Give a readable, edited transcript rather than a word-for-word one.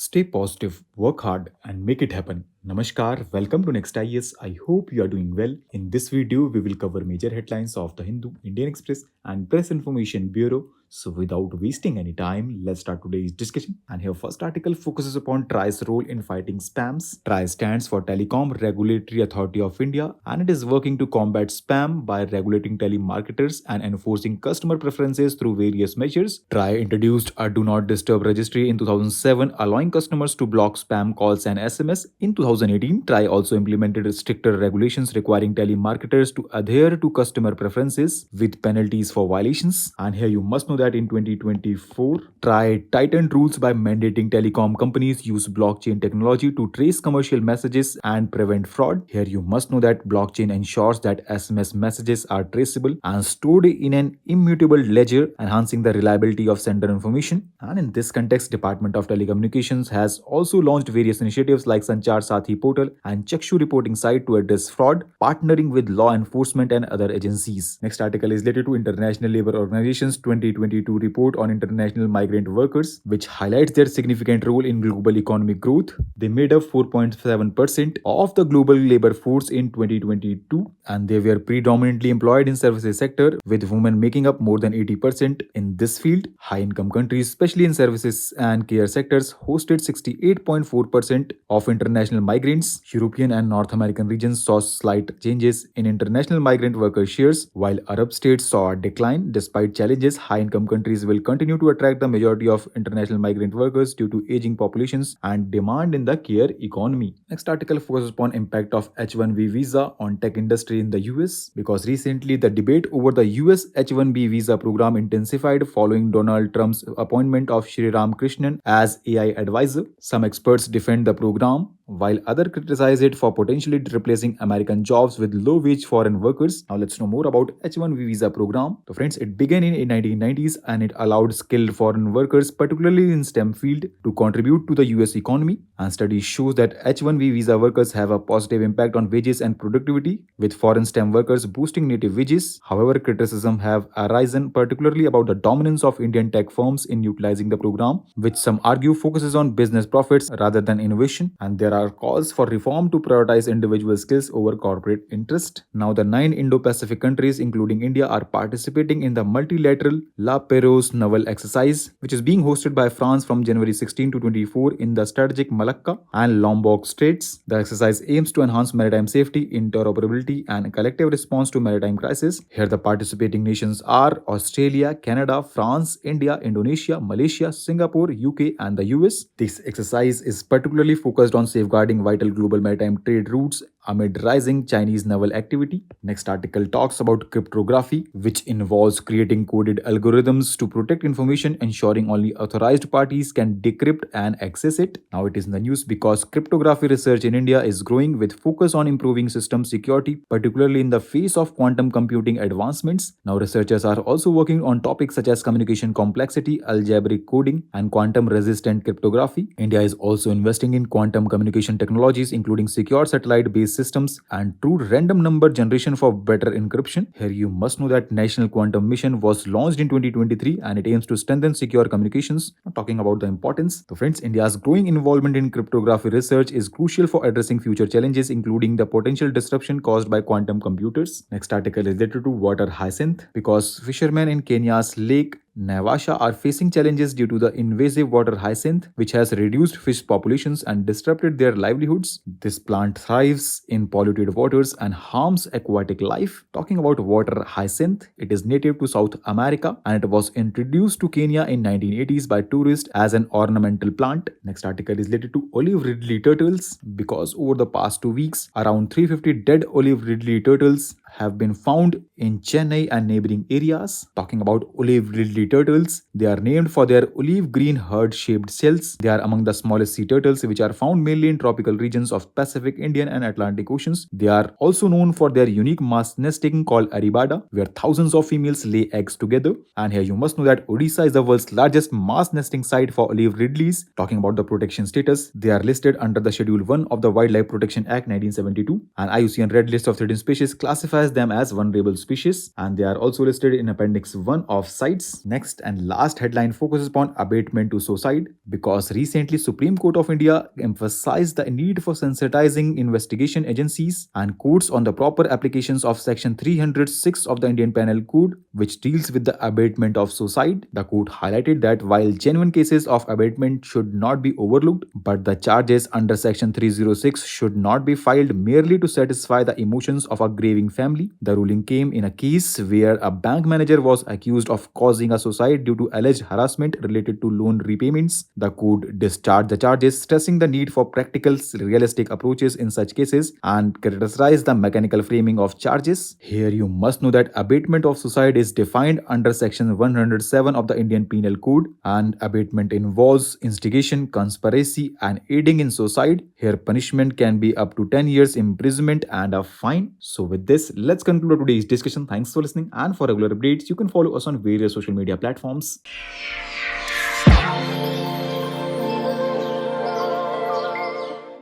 Stay positive, work hard, and make it happen. Namaskar, welcome to Next IS. I hope you are doing well. In this video, we will cover major headlines of the Hindu, Indian Express, and Press Information Bureau. So, without wasting any time, let's start today's discussion. And here, first article focuses upon TRAI's role in fighting spams. TRAI stands for Telecom Regulatory Authority of India, and it is working to combat spam by regulating telemarketers and enforcing customer preferences through various measures. TRAI introduced a Do Not Disturb registry in 2007, allowing customers to block spam calls and SMS. In 2018, TRAI also implemented stricter regulations requiring telemarketers to adhere to customer preferences with penalties for violations. And here you must know that in 2024, TRAI tightened rules by mandating telecom companies use blockchain technology to trace commercial messages and prevent fraud. Here you must know that blockchain ensures that SMS messages are traceable and stored in an immutable ledger, enhancing the reliability of sender information. And in this context, Department of Telecommunications has also launched various initiatives like Sanchar Sathi portal and Chakshu reporting site to address fraud, partnering with law enforcement and other agencies. Next article is related to International Labour Organization's 2022 report on international migrant workers, which highlights their significant role in global economic growth. They made up 4.7% of the global labor force in 2022, and they were predominantly employed in services sector, with women making up more than 80% in this field. High income countries, especially in services and care sectors, hosted 68.4% of international migrants. European and North American regions saw slight changes in international migrant worker shares, while Arab states saw a decline. Despite challenges, high income countries will continue to attract the majority of international migrant workers due to aging populations and demand in the care economy. Next article focuses upon impact of H-1B visa on tech industry in the US, because recently the debate over the US H-1B visa program intensified following Donald Trump's appointment of Shri Ram Krishnan as AI advisor. Some experts defend the program, while others criticize it for potentially replacing American jobs with low-wage foreign workers. Now let's know more about H-1B visa program. So friends, it began in 1990s and it allowed skilled foreign workers, particularly in STEM field, to contribute to the US economy. And studies show that H-1B visa workers have a positive impact on wages and productivity, with foreign STEM workers boosting native wages. However, criticism have arisen particularly about the dominance of Indian tech firms in utilizing the program, which some argue focuses on business profits rather than innovation. And there are calls for reform to prioritize individual skills over corporate interest. Now, the 9 Indo-Pacific countries, including India, are participating in the multilateral La Perouse naval exercise, which is being hosted by France from January 16 to 24 in the strategic Malacca and Lombok Straits. The exercise aims to enhance maritime safety, interoperability, and collective response to maritime crisis. Here, the participating nations are Australia, Canada, France, India, Indonesia, Malaysia, Singapore, UK, and the US. This exercise is particularly focused on safeguarding vital global maritime trade routes amid rising Chinese naval activity. Next article talks about cryptography, which involves creating coded algorithms to protect information, ensuring only authorized parties can decrypt and access it. Now it is in the news because cryptography research in India is growing with focus on improving system security, particularly in the face of quantum computing advancements. Now researchers are also working on topics such as communication complexity, algebraic coding, and quantum resistant cryptography. India is also investing in quantum communication technologies, including secure satellite-based systems and true random number generation for better encryption. Here you must know that National Quantum Mission was launched in 2023 and it aims to strengthen secure communications. Now, talking about the importance, so friends, India's growing involvement in cryptography research is crucial for addressing future challenges, including the potential disruption caused by quantum computers. Next article is related to water hyacinth, because fishermen in Kenya's Lake Naivasha are facing challenges due to the invasive water hyacinth, which has reduced fish populations and disrupted their livelihoods. This plant thrives in polluted waters and harms aquatic life. Talking about water hyacinth, it is native to South America and it was introduced to Kenya in 1980s by tourists as an ornamental plant. Next article is related to olive ridley turtles, because over the past 2 weeks, around 350 dead olive ridley turtles have been found in Chennai and neighboring areas. Talking about olive ridley turtles, they are named for their olive green heart-shaped shells. They are among the smallest sea turtles, which are found mainly in tropical regions of Pacific, Indian, and Atlantic Oceans. They are also known for their unique mass nesting called aribada, where thousands of females lay eggs together. And here you must know that Odisha is the world's largest mass nesting site for olive ridleys. Talking about the protection status, they are listed under the Schedule 1 of the Wildlife Protection Act 1972, and IUCN Red List of Threatened Species classifies classifies them as vulnerable species, and they are also listed in Appendix 1 of CITES. Next and last headline focuses upon abatement to suicide because recently Supreme Court of India emphasized the need for sensitizing investigation agencies and courts on the proper applications of Section 306 of the Indian Penal Code, which deals with the abatement of suicide. The court highlighted that while genuine cases of abatement should not be overlooked, but the charges under Section 306 should not be filed merely to satisfy the emotions of a grieving family. The ruling came in a case where a bank manager was accused of causing a suicide due to alleged harassment related to loan repayments. The court discharged the charges, stressing the need for practical, realistic approaches in such cases and criticized the mechanical framing of charges. Here, you must know that abatement of suicide is defined under Section 107 of the Indian Penal Code, and abatement involves instigation, conspiracy, and aiding in suicide. Here, punishment can be up to 10 years imprisonment and a fine. So, with this, let's conclude today's discussion. Thanks for listening, and for regular updates, you can follow us on various social media platforms.